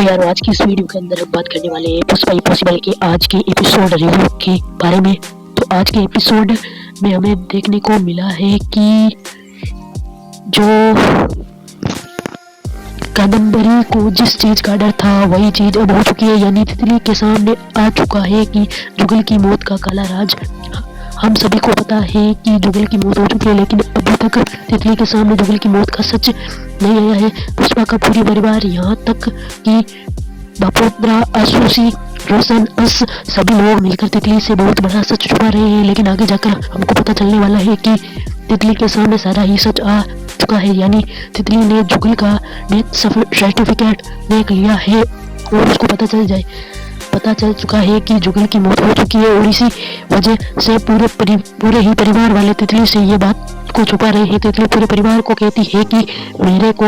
यार आज की इस वीडियो के अंदर हम बात करने वाले हैं पुष्पा इम्पॉसिबल के आज के एपिसोड रिव्यू के बारे में। तो आज के एपिसोड में हमें देखने को मिला है कि जो कादम्बरी को जिस चीज का डर था वही चीज अब हो चुकी है, यानी तितली के सामने आ चुका है कि जुगल की मौत का काला राज। हम सभी को पता है कि जुगल की मौत हो चुकी है, लेकिन अभी तक तितली के सामने जुगल की मौत का सच नहीं आया है। पुष्पा का पूरी परिवार, यहाँ तक कि बापोद्रा, आसूसी, रोशन, अस सभी लोग मिलकर तितली से बहुत बड़ा सच छुपा रहे हैं। लेकिन आगे जाकर हमको पता चलने वाला है कि तितली के सामने सारा ही सच आ चुका है, यानी तितली ने जुगल का डेथ सर्टिफिकेट देख लिया है और उसको पता चल चुका है कि जुगल की मौत हो चुकी है। और इसी वजह से पूरे ही परिवार वाले तितली से ये बात को छुपा रहे हैं। तितली पूरे परिवार को कहती है कि मेरे को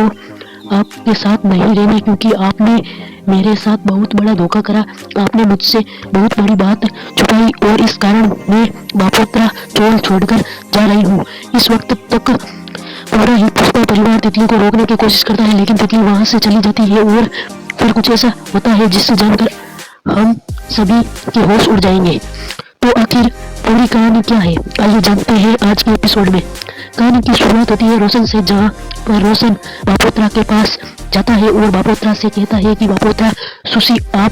आपके साथ नहीं रहना, क्योंकि आपने मेरे साथ बहुत बड़ा धोखा करा, आपने मुझसे बहुत बड़ी बात छुपाई और इस कारण मैं बापोत्रा चोल छोड़कर जा रही हूँ। इस वक्त तक पूरा ही पुष्पा परिवार तितली को रोकने की कोशिश करता है, लेकिन तितली वहां से चली जाती है और फिर कुछ ऐसा होता है जिससे जानकर हम सभी के होश उड़ जाएंगे। तो आखिर पूरी कहानी क्या है, आइए जानते हैं आज के एपिसोड में। कहानी की शुरुआत होती है रोशन से, जहाँ पर रोशन बापोत्रा के पास जाता है और बापोत्रा से कहता है कि बापोत्रा, सुशी, आप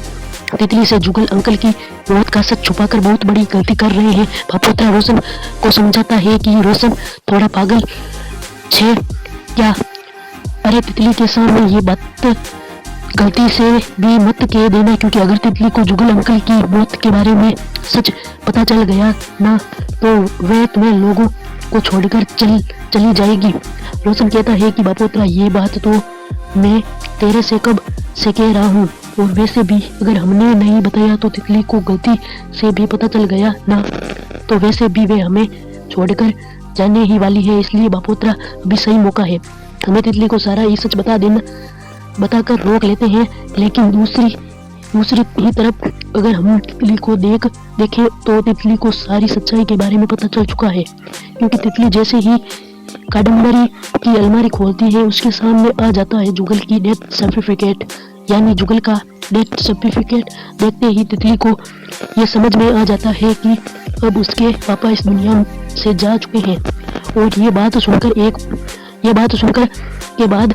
तितली से जुगल अंकल की मौत का सच छुपाकर बहुत बड़ी गलती कर रहे हैं। बापोत्रा रोशन को समझाता है कि रोशन थोड़ा पागल छे क्या, अरे तितली के सामने ये बात गलती से भी मत कह देना, क्योंकि अगर तितली को जुगल अंकल की मौत के बारे में सच पता चल गया ना तो वह तुम्हें लोगों को छोड़कर चली जाएगी। रोशन कहता है कि बापोत्रा, ये बात तो मैं तेरे से कब से कह रहा हूँ, और वैसे भी अगर हमने नहीं बताया तो तितली को गलती से भी पता चल गया ना तो वैसे भी वे हमें छोड़कर जाने ही वाली है। इसलिए बापोत्रा अभी सही मौका है, हमें तितली को सारा ही सच बताकर रोक लेते हैं। लेकिन दूसरी ही तरफ अगर हम तितली को देखें तो तितली को सारी सच्चाई के बारे में पता चल चुका है, क्योंकि तितली जैसे ही कादम्बरी की अलमारी खोलती है उसके सामने आ जाता है जुगल की डेथ सर्टिफिकेट, यानी जुगल का डेथ सर्टिफिकेट। देखते ही तितली को यह समझ में आ जाता है कि अब उसके पापा इस दुनिया से जा चुके हैं। और ये बात सुनकर के बाद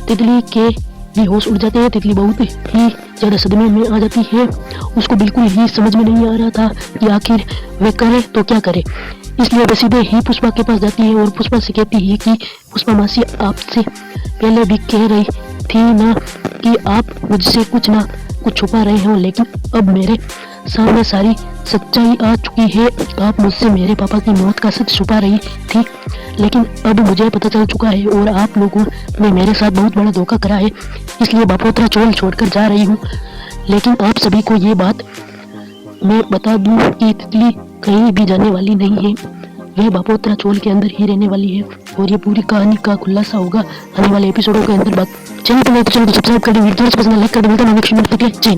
तितली के भी होश उड़ जाते हैं। तितली बहुत ही ज्यादा सदमे में आ जाती है, उसको बिल्कुल ही समझ में नहीं आ रहा था कि आखिर वे करे तो क्या करे। इसलिए वे सीधे ही पुष्पा के पास जाती है और पुष्पा से कहती है कि पुष्पा मासी, आपसे पहले भी कह रही थी ना कि आप मुझसे कुछ ना कुछ छुपा रहे हो, लेकिन अब मेरे सामने सारी सच्चाई आ चुकी है। आप मुझसे मेरे पापा की मौत का सच छुपा रही थी, लेकिन अब मुझे पता चल चुका है और आप लोगों ने मेरे साथ बहुत बड़ा धोखा करा है। इसलिए बापोत्रा चोल छोड़कर जा रही हूँ। लेकिन आप सभी को ये बात मैं बता दूं कि तितली कहीं भी जाने वाली नहीं है, वह बापोत्रा चोल के अंदर ही रहने वाली है। और ये पूरी कहानी का खुलासा होगा आने वाले एपिसोडों के अंदर। चैनल पर नए तो चैनल को सब्सक्राइब कर दें, वीडियो पसंद लाइक कर दें। मिलता है नेक्स्ट वीडियो में।